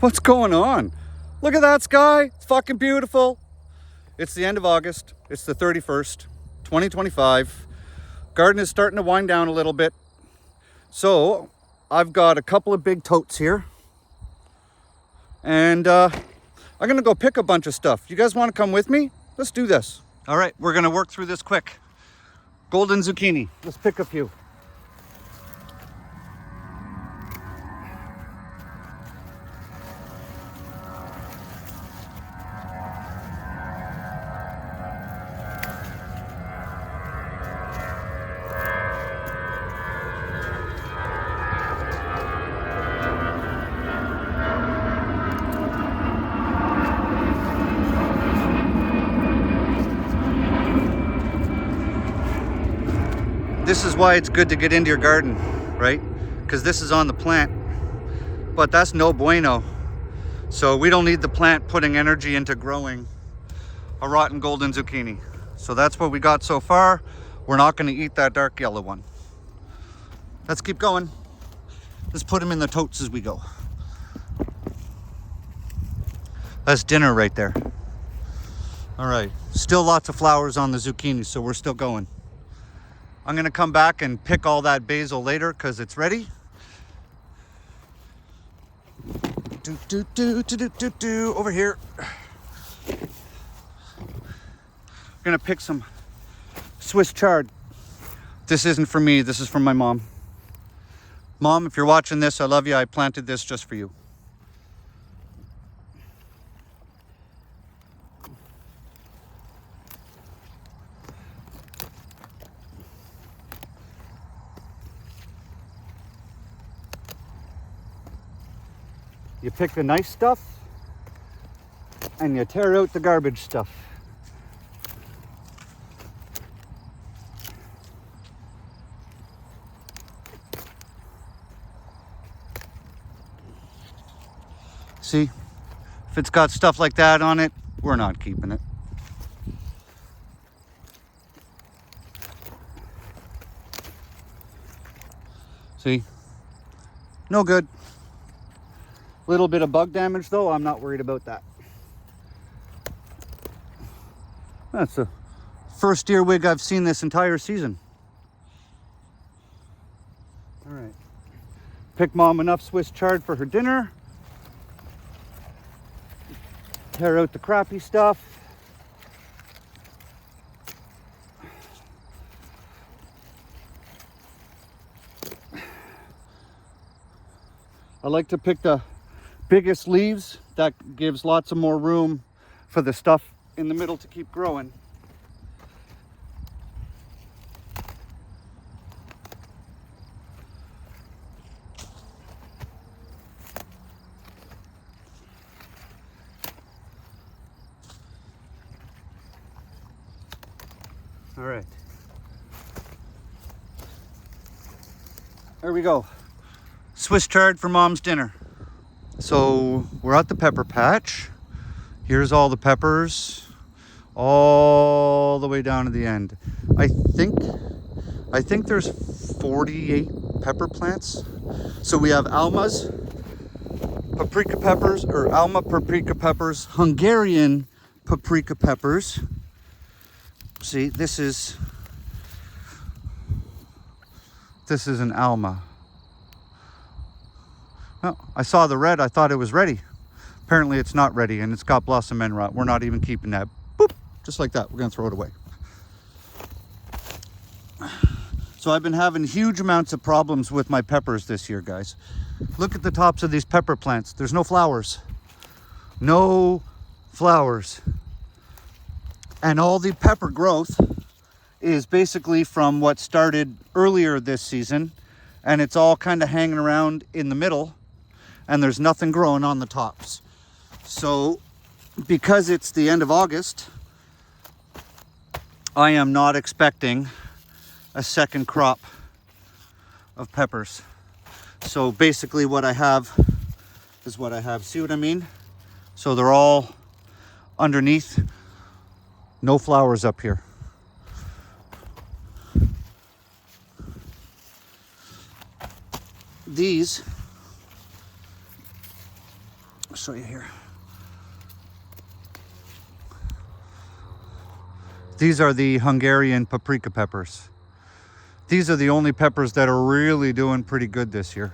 What's going on? Look at that sky. It's fucking beautiful. It's the end of August. It's the 31st, 2025. Garden is starting to wind down a little bit. So I've got a couple of big totes here. And I'm going to go pick a bunch of stuff. You guys want to come with me? Let's do this. All right, we're going to work through this quick. Golden zucchini. Let's pick a few. This is why it's good to get into your garden, right? Because this is on the plant, but that's no bueno. So we don't need the plant putting energy into growing a rotten golden zucchini. So that's what we got so far. We're not going to eat that dark yellow one. Let's keep going. Let's put them in the totes as we go. That's dinner right there. All right, still lots of flowers on the zucchini, so we're still going. I'm gonna come back and pick all that basil later because it's ready. Over here. I'm gonna pick some Swiss chard. This isn't for me, this is from my mom. Mom, if you're watching this, I love you. I planted this just for you. You pick the nice stuff and you tear out the garbage stuff. See, if it's got stuff like that on it, we're not keeping it. See, no good. Little bit of bug damage though, I'm not worried about that. That's the first earwig I've seen this entire season. All right. Pick Mom enough Swiss chard for her dinner. Tear out the crappy stuff. I like to pick the biggest leaves. That gives lots of more room for the stuff in the middle to keep growing. All right. There we go. Swiss chard for Mom's dinner. So we're at the pepper patch. Here's all the peppers, all the way down to the end. I think there's 48 pepper plants. So we have Alma's paprika peppers, or Alma paprika peppers, Hungarian paprika peppers. See, this is an Alma. Oh, I saw the red, I thought it was ready. Apparently it's not ready and it's got blossom end rot. We're not even keeping that. Boop, just like that, we're gonna throw it away. So I've been having huge amounts of problems with my peppers this year, guys. Look at the tops of these pepper plants. There's no flowers. No flowers. And all the pepper growth is basically from what started earlier this season, and it's all kind of hanging around in the middle. And there's nothing growing on the tops. So because it's the end of August, I am not expecting a second crop of peppers. So basically what I have is what I have. See what I mean? So they're all underneath. No flowers up here. These show you here. These are the Hungarian paprika peppers. These are the only peppers that are really doing pretty good this year.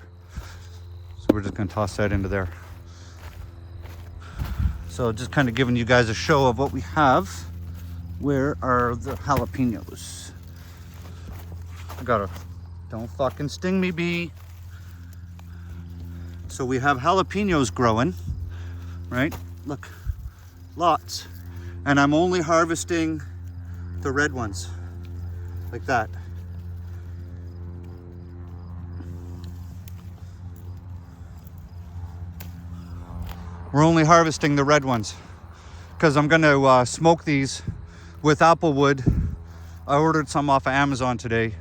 So we're just gonna toss that into there. So just kind of giving you guys a show of what we have. Where are the jalapenos? Don't fucking sting me, bee. So we have jalapenos growing, right? Look, lots. And I'm only harvesting the red ones, like that. We're only harvesting the red ones because I'm gonna smoke these with apple wood. I ordered some off of Amazon today,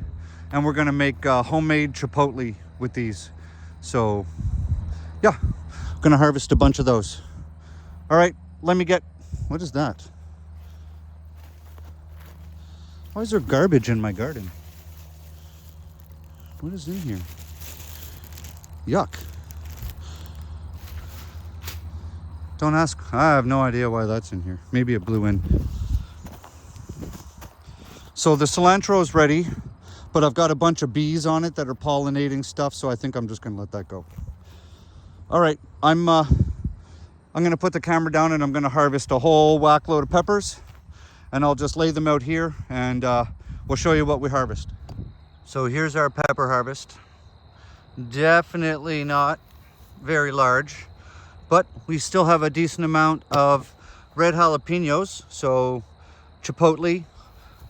and we're gonna make homemade chipotle with these. So yeah, gonna harvest a bunch of those. All right, let me get, what is that? Why is there garbage in my garden? What is in here? Yuck. Don't ask. I have no idea why that's in here. Maybe it blew in. So the cilantro is ready, but I've got a bunch of bees on it that are pollinating stuff, so I think I'm just gonna let that go. All right, I'm gonna put the camera down and I'm gonna harvest a whole whack load of peppers, and I'll just lay them out here and we'll show you what we harvest. So here's our pepper harvest. Definitely not very large, but we still have a decent amount of red jalapenos, so chipotle,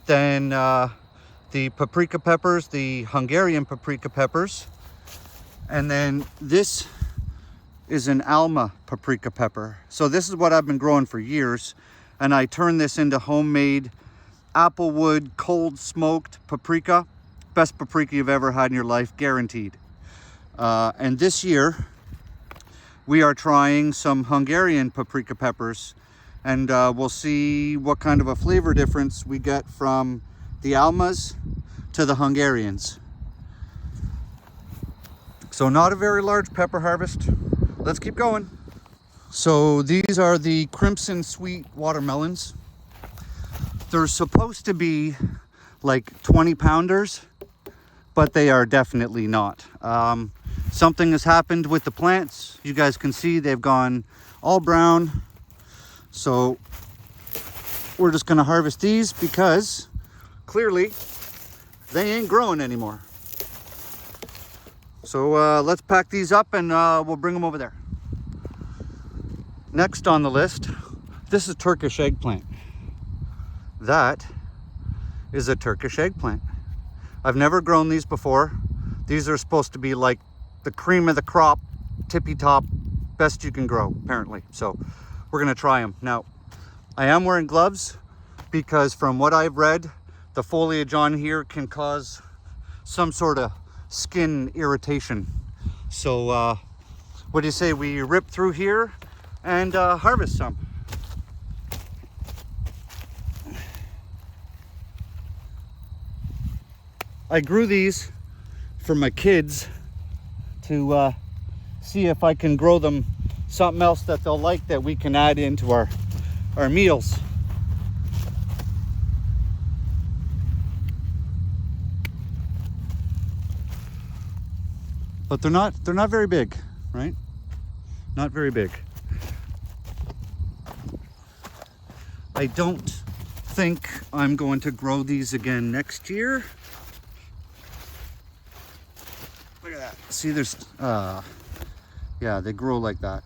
then the paprika peppers, the Hungarian paprika peppers, and then this is an Alma paprika pepper. So this is what I've been growing for years, and I turned this into homemade applewood cold smoked paprika. Best paprika you've ever had in your life, guaranteed. And this year we are trying some Hungarian paprika peppers, and we'll see what kind of a flavor difference we get from the Almas to the Hungarians. So not a very large pepper harvest. Let's keep going. So these are the Crimson Sweet watermelons. They're supposed to be like 20 pounders, but they are definitely not. Something has happened with the plants. You guys can see they've gone all brown. So we're just gonna harvest these because clearly they ain't growing anymore. So let's pack these up and we'll bring them over there. Next on the list, this is Turkish eggplant. That is a Turkish eggplant. I've never grown these before. These are supposed to be like the cream of the crop, tippy top, best you can grow, apparently. So we're gonna try them. Now, I am wearing gloves because from what I've read, the foliage on here can cause some sort of skin irritation. So what do you say we rip through here and harvest some? I grew these for my kids to see if I can grow them something else that they'll like that we can add into our meals. But they're not very big, right? Not very big. I don't think I'm going to grow these again next year. Look at that. See, there's yeah, they grow like that.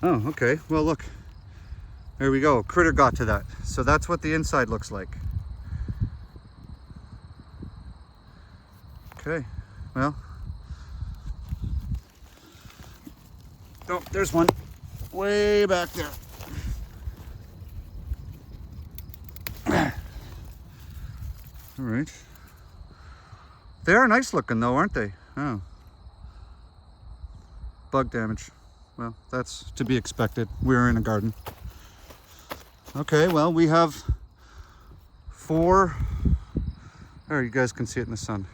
Oh, okay. Well, look. There we go. Critter got to that. So that's what the inside looks like. Okay, well. Oh, there's one way back there. All right. They are nice looking though, aren't they? Oh. Bug damage. Well, that's to be expected. We're in a garden. Okay, well, we have 4, there, you guys can see it in the sun.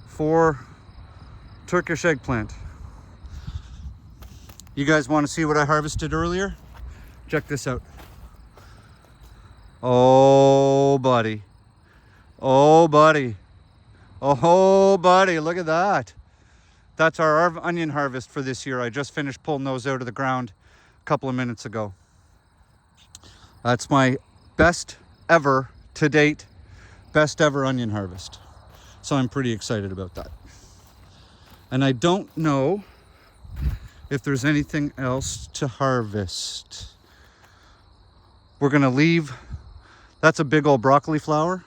4 Turkish eggplant. You guys want to see what I harvested earlier? Check this out. Oh, buddy. Oh, buddy. Oh, buddy, look at that. That's our onion harvest for this year. I just finished pulling those out of the ground a couple of minutes ago. That's my best ever to date, best ever onion harvest. So I'm pretty excited about that. And I don't know if there's anything else to harvest. We're gonna leave, that's a big old broccoli flower.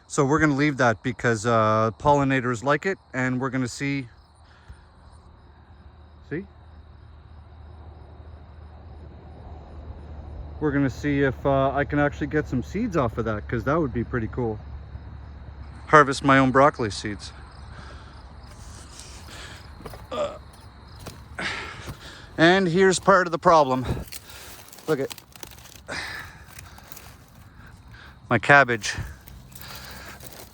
So we're gonna leave that because pollinators like it, and we're gonna see. We're gonna see if I can actually get some seeds off of that, because that would be pretty cool. Harvest my own broccoli seeds. And here's part of the problem. Look at my cabbage.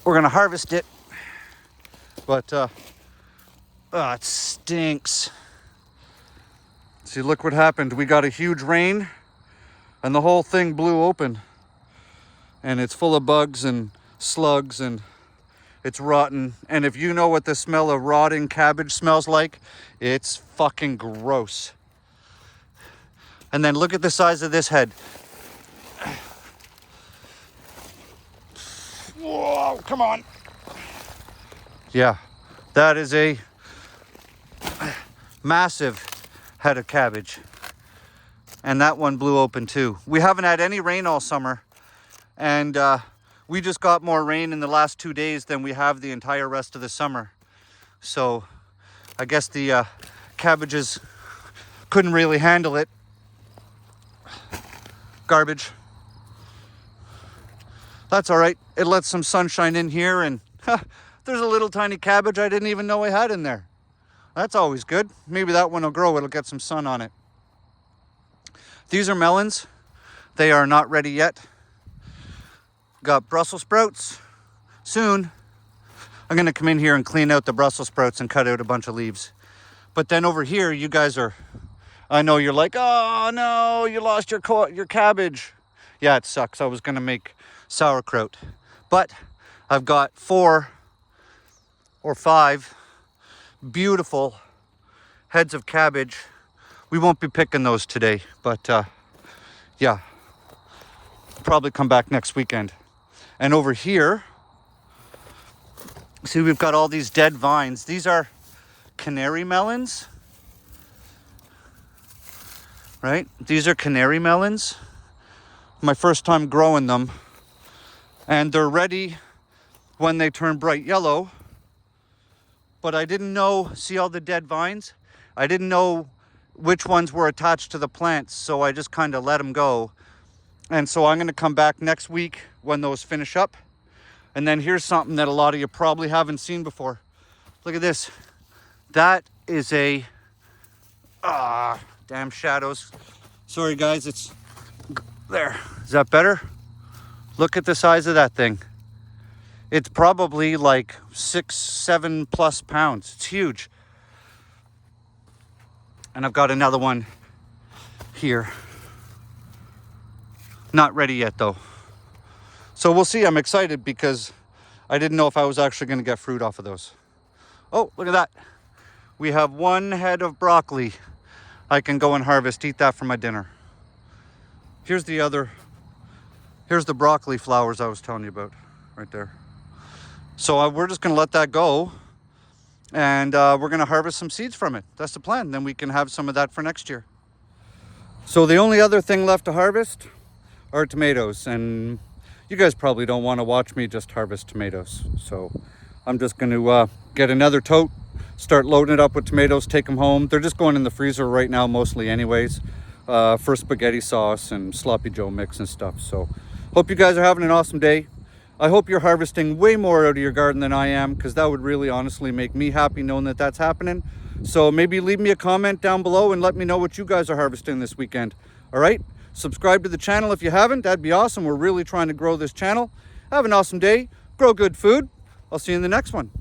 We're gonna harvest it, but it stinks. See, look what happened. We got a huge rain and the whole thing blew open, and it's full of bugs and slugs, and it's rotten. And if you know what the smell of rotting cabbage smells like, it's fucking gross. And then look at the size of this head. Whoa, come on. Yeah, that is a massive head of cabbage. And that one blew open too. We haven't had any rain all summer, and we just got more rain in the last 2 days than we have the entire rest of the summer. So I guess the cabbages couldn't really handle it. Garbage. That's all right. It lets some sunshine in here, and there's a little tiny cabbage I didn't even know I had in there. That's always good. Maybe that one will grow. It'll get some sun on it. These are melons. They are not ready yet. Got Brussels sprouts. Soon, I'm gonna come in here and clean out the Brussels sprouts and cut out a bunch of leaves. But then over here, you guys are, I know you're like, oh no, you lost your cabbage. Yeah, it sucks. I was gonna make sauerkraut, but I've got 4 or 5 beautiful heads of cabbage. We won't be picking those today, but yeah, probably come back next weekend. And over here, see, we've got all these dead vines. These are canary melons, right? These are canary melons. My first time growing them, and they're ready when they turn bright yellow. But I didn't know, see all the dead vines? I didn't know which ones were attached to the plants, so I just kind of let them go. And so I'm going to come back next week when those finish up. And then here's something that a lot of you probably haven't seen before. Look at this. That is a damn shadows. Sorry guys, it's there. Is that better? Look at the size of that thing. It's probably like 6-7+ pounds. It's huge. And I've got another one here. Not ready yet though. So we'll see. I'm excited because I didn't know if I was actually going to get fruit off of those. Oh, look at that. We have 1 head of broccoli. I can go and harvest, eat that for my dinner. Here's the broccoli flowers I was telling you about right there. So we're just going to let that go. And we're going to harvest some seeds from it. That's the plan. Then we can have some of that for next year. So the only other thing left to harvest are tomatoes. And you guys probably don't want to watch me just harvest tomatoes. So I'm just going to get another tote, start loading it up with tomatoes, take them home. They're just going in the freezer right now mostly anyways, for spaghetti sauce and sloppy joe mix and stuff. So hope you guys are having an awesome day. I hope you're harvesting way more out of your garden than I am, because that would really honestly make me happy knowing that that's happening. So maybe leave me a comment down below and let me know what you guys are harvesting this weekend. All right? Subscribe to the channel if you haven't. That'd be awesome. We're really trying to grow this channel. Have an awesome day. Grow good food. I'll see you in the next one.